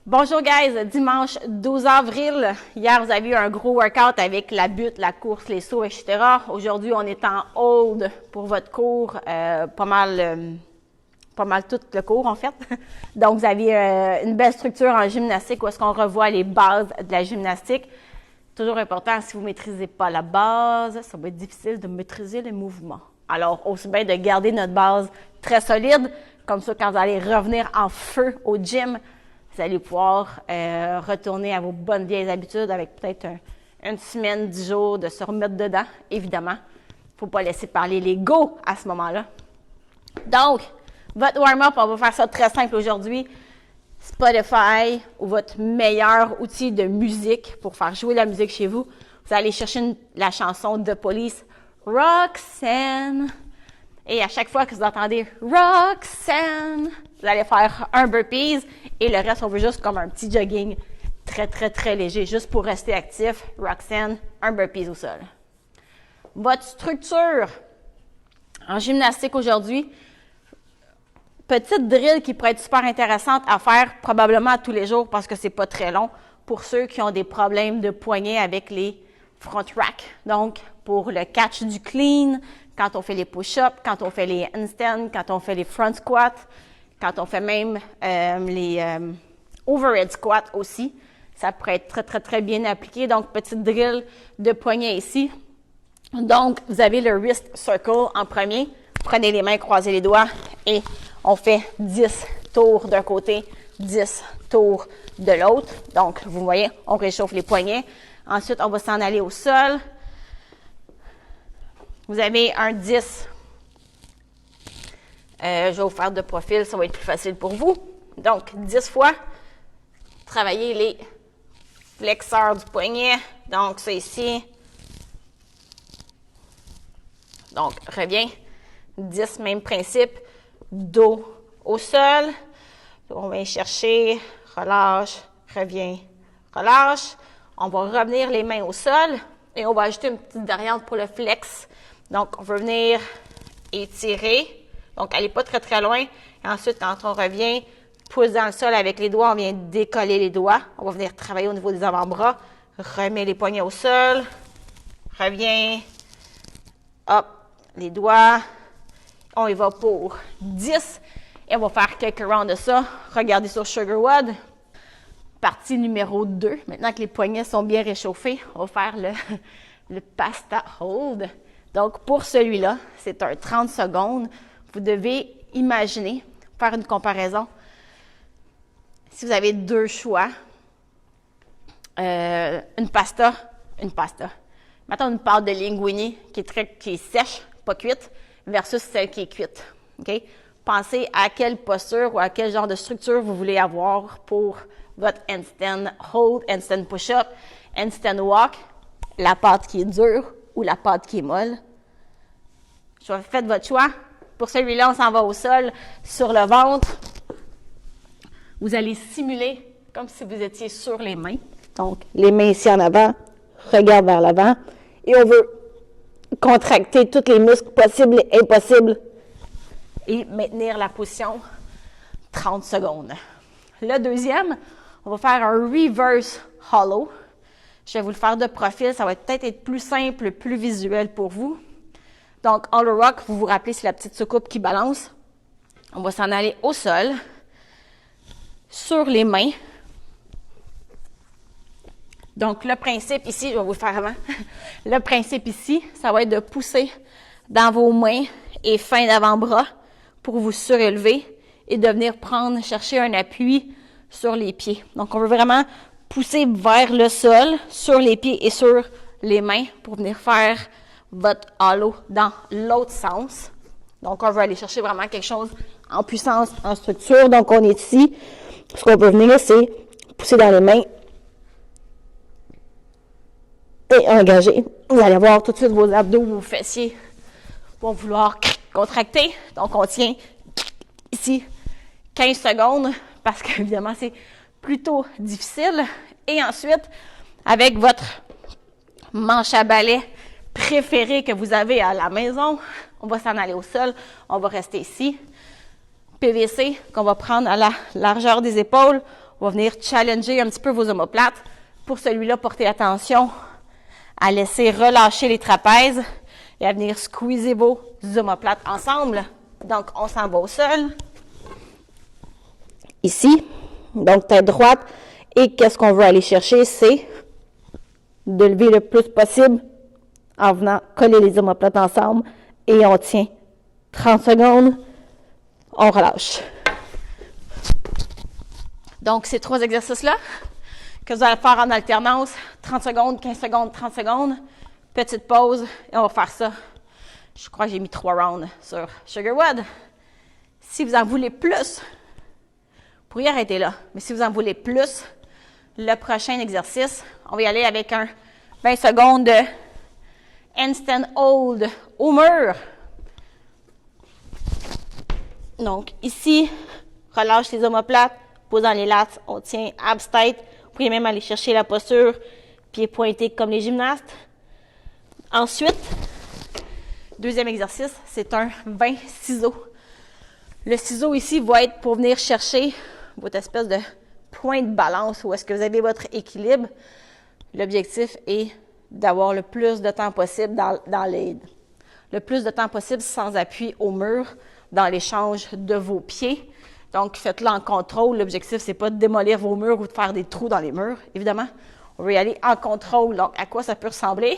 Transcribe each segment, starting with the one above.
Bonjour guys, dimanche 12 avril. Hier, vous avez eu un gros workout avec la butte, la course, les sauts, etc. Aujourd'hui, on est en hold pour votre cours, pas mal tout le cours en fait. Donc, vous avez une belle structure en gymnastique où est-ce qu'on revoit les bases de la gymnastique. Toujours important, si vous ne maîtrisez pas la base, ça va être difficile de maîtriser les mouvements. Alors, aussi bien de garder notre base très solide, comme ça, quand vous allez revenir en feu au gym, vous allez pouvoir retourner à vos bonnes vieilles habitudes avec peut-être une semaine, 10 jours de se remettre dedans, évidemment. Il ne faut pas laisser parler l'ego à ce moment-là. Donc, votre warm-up, on va faire ça très simple aujourd'hui. Spotify ou votre meilleur outil de musique pour faire jouer la musique chez vous. Vous allez chercher la chanson de Police, Roxanne. Et à chaque fois que vous entendez Roxanne, vous allez faire un burpees et le reste, on veut juste comme un petit jogging très, très, très léger, juste pour rester actif. Roxanne, un burpees au sol. Votre structure en gymnastique aujourd'hui, petite drill qui pourrait être super intéressante à faire probablement tous les jours parce que c'est pas très long pour ceux qui ont des problèmes de poignet avec les front racks. Donc, pour le catch du clean, quand on fait les push-ups, quand on fait les handstands, quand on fait les front squats, quand on fait même les overhead squats aussi. Ça pourrait être très, très, très bien appliqué. Donc, petite drill de poignet ici. Donc, vous avez le wrist circle en premier. Prenez les mains, croisez les doigts et on fait 10 tours d'un côté, 10 tours de l'autre. Donc, vous voyez, on réchauffe les poignets. Ensuite, on va s'en aller au sol. Vous avez un 10. Je vais vous faire de profil, ça va être plus facile pour vous. Donc, 10 fois, travaillez les flexeurs du poignet. Donc, ça ici. Donc, reviens. 10, même principe. Dos au sol. On va y chercher. Relâche, reviens, relâche. On va revenir les mains au sol et on va ajouter une petite variante pour le flex. Donc, on va venir étirer. Donc, allez pas très, très loin. Et ensuite, quand on revient, pousse dans le sol avec les doigts, on vient décoller les doigts. On va venir travailler au niveau des avant-bras. Remets les poignets au sol. Reviens. Hop, les doigts. On y va pour 10. Et on va faire quelques rounds de ça. Regardez sur Sugarwood. Partie numéro 2. Maintenant que les poignets sont bien réchauffés, on va faire le pasta hold. Donc, pour celui-là, c'est un 30 secondes. Vous devez imaginer, faire une comparaison. Si vous avez deux choix, une pasta. Mettons une pâte de linguine qui est sèche, pas cuite, versus celle qui est cuite. OK? Pensez à quelle posture ou à quel genre de structure vous voulez avoir pour votre handstand hold, handstand push-up, handstand walk, la pâte qui est dure ou la pâte qui est molle. Faites votre choix. Pour celui-là, on s'en va au sol, sur le ventre. Vous allez simuler comme si vous étiez sur les mains. Donc, les mains ici en avant, regarde vers l'avant. Et on veut contracter tous les muscles possibles et impossibles et maintenir la position 30 secondes. Le deuxième, on va faire un reverse hollow. Je vais vous le faire de profil, ça va peut-être être plus simple, plus visuel pour vous. Donc, hollow rock, vous vous rappelez, c'est la petite soucoupe qui balance. On va s'en aller au sol, sur les mains. Donc, le principe ici, je vais vous le faire avant. Le principe ici, ça va être de pousser dans vos mains et fins d'avant-bras pour vous surélever et de venir chercher un appui sur les pieds. Donc, on veut vraiment pousser vers le sol, sur les pieds et sur les mains pour venir faire votre hollow dans l'autre sens. Donc, on veut aller chercher vraiment quelque chose en puissance, en structure. Donc, on est ici. Ce qu'on peut venir, c'est pousser dans les mains et engager. Vous allez voir tout de suite vos abdos, vos fessiers vont vouloir contracter. Donc, on tient ici 15 secondes parce qu'évidemment, c'est plutôt difficile. Et ensuite, avec votre manche à balai préférée que vous avez à la maison, on va s'en aller au sol. On va rester ici. PVC qu'on va prendre à la largeur des épaules. On va venir challenger un petit peu vos omoplates. Pour celui-là, portez attention à laisser relâcher les trapèzes et à venir squeezer vos omoplates ensemble. Donc, on s'en va au sol. Ici, donc tête droite. Et qu'est-ce qu'on veut aller chercher, c'est de lever le plus possible en venant coller les omoplates ensemble. Et on tient 30 secondes. On relâche. Donc, ces 3 exercices-là que vous allez faire en alternance, 30 secondes, 15 secondes, 30 secondes. Petite pause et on va faire ça. Je crois que j'ai mis 3 rounds sur Sugarwood. Si vous en voulez plus, vous pourriez arrêter là. Mais si vous en voulez plus, le prochain exercice, on va y aller avec un 20 secondes de handstand hold au mur. Donc, ici, relâche les omoplates, posant les lats, on tient abs tête. Vous pouvez même aller chercher la posture, pieds pointés comme les gymnastes. Ensuite, deuxième exercice, c'est un 20 ciseaux. Le ciseau ici va être pour venir chercher votre espèce de point de balance où est-ce que vous avez votre équilibre. L'objectif est d'avoir le plus de temps possible dans l'aide. Le plus de temps possible sans appui au mur dans l'échange de vos pieds. Donc, faites-le en contrôle. L'objectif, c'est pas de démolir vos murs ou de faire des trous dans les murs, évidemment. On veut y aller en contrôle. Donc, à quoi ça peut ressembler?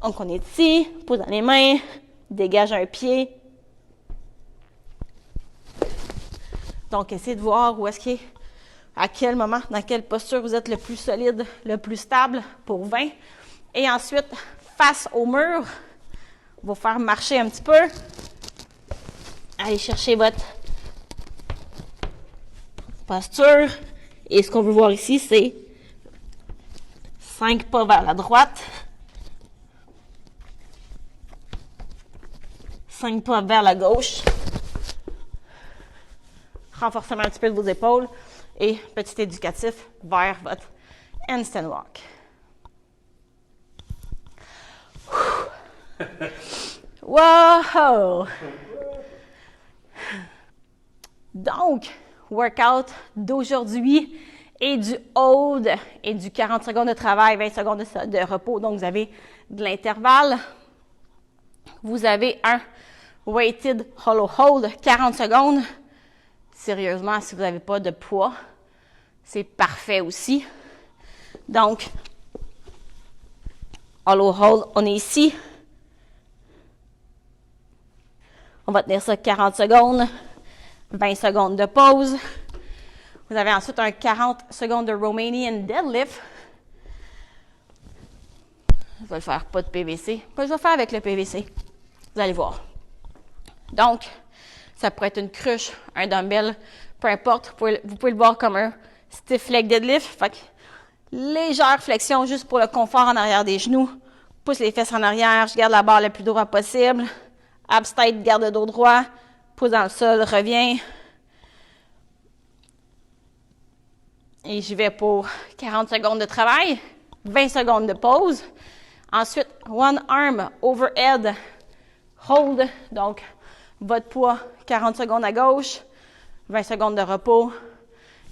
Donc, on est ici, pose dans les mains, dégage un pied. Donc, essayez de voir où est-ce qu'il est, à quel moment, dans quelle posture vous êtes le plus solide, le plus stable pour 20. Et ensuite, face au mur, on va faire marcher un petit peu. Allez chercher votre posture. Et ce qu'on veut voir ici, c'est 5 pas vers la droite. 5 pas vers la gauche. Renforcement un petit peu de vos épaules. Et petit éducatif vers votre handstand walk. Wow! Donc, workout d'aujourd'hui et du hold et du 40 secondes de travail, 20 secondes de repos. Donc, vous avez de l'intervalle. Vous avez un weighted hollow hold, 40 secondes. Sérieusement, si vous n'avez pas de poids, c'est parfait aussi. Donc, hollow hold, on est ici. On va tenir ça 40 secondes, 20 secondes de pause. Vous avez ensuite un 40 secondes de Romanian deadlift. Je vais le faire pas de PVC. Je vais le faire avec le PVC. Vous allez voir. Donc, ça pourrait être une cruche, un dumbbell, peu importe. Vous pouvez le voir comme un stiff leg deadlift. Fait que légère flexion juste pour le confort en arrière des genoux. Pousse les fesses en arrière. Je garde la barre le plus droit possible. Abs tight, garde le dos droit. Pousse dans le sol, reviens. Et j'y vais pour 40 secondes de travail, 20 secondes de pause. Ensuite, one arm overhead hold. Donc, votre poids, 40 secondes à gauche, 20 secondes de repos,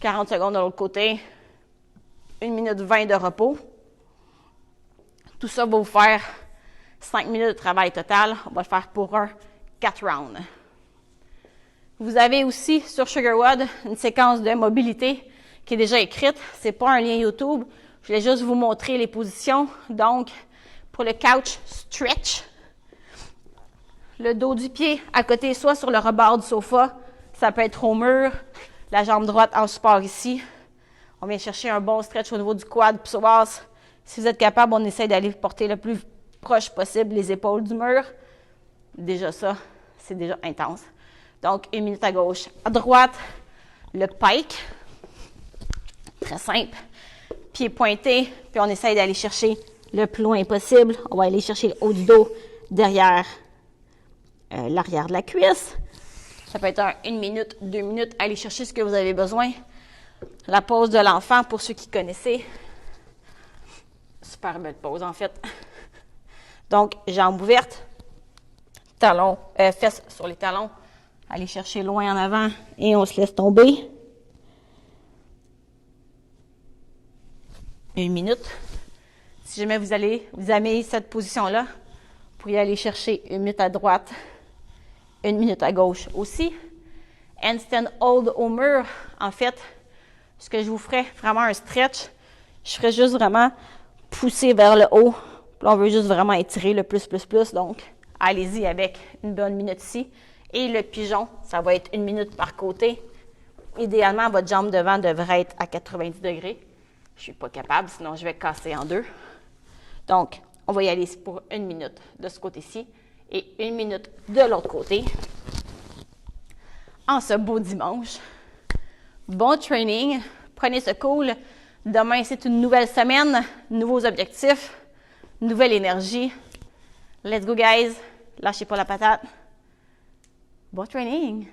40 secondes de l'autre côté, 1 minute 20 de repos. Tout ça va vous faire 5 minutes de travail total. On va le faire pour 4 rounds. Vous avez aussi sur Sugarwood une séquence de mobilité qui est déjà écrite. Ce n'est pas un lien YouTube. Je voulais juste vous montrer les positions. Donc, pour le couch stretch, le dos du pied à côté, soit sur le rebord du sofa, ça peut être au mur, la jambe droite en support ici. On vient chercher un bon stretch au niveau du quad psoas. Si vous êtes capable, on essaie d'aller porter le plus proche possible les épaules du mur. Déjà ça, c'est déjà intense. Donc, 1 minute à gauche. À droite, le pike. Très simple. Pied pointé, puis on essaye d'aller chercher le plus loin possible. On va aller chercher le haut du dos derrière l'arrière de la cuisse. Ça peut être 1 minute, 2 minutes. Allez chercher ce que vous avez besoin. La pause de l'enfant, pour ceux qui connaissaient. Super belle pause, en fait. Donc, jambes ouvertes, talons, fesses sur les talons. Allez chercher loin en avant et on se laisse tomber. 1 minute. Si jamais vous aimez cette position-là, vous pourriez aller chercher 1 minute à droite, 1 minute à gauche aussi. Handstand hold au mur, en fait, ce que je vous ferais vraiment un stretch, je ferais juste vraiment pousser vers le haut. Puis là, on veut juste vraiment étirer le plus. Donc, allez-y avec une bonne minute ici. Et le pigeon, ça va être 1 minute par côté. Idéalement, votre jambe devant devrait être à 90 degrés. Je ne suis pas capable, sinon je vais casser en deux. Donc, on va y aller pour 1 minute de ce côté-ci et 1 minute de l'autre côté. En ce beau dimanche. Bon training. Prenez ce cool. Demain, c'est une nouvelle semaine, nouveaux objectifs, nouvelle énergie. Let's go, guys. Lâchez pas la patate. Bon training.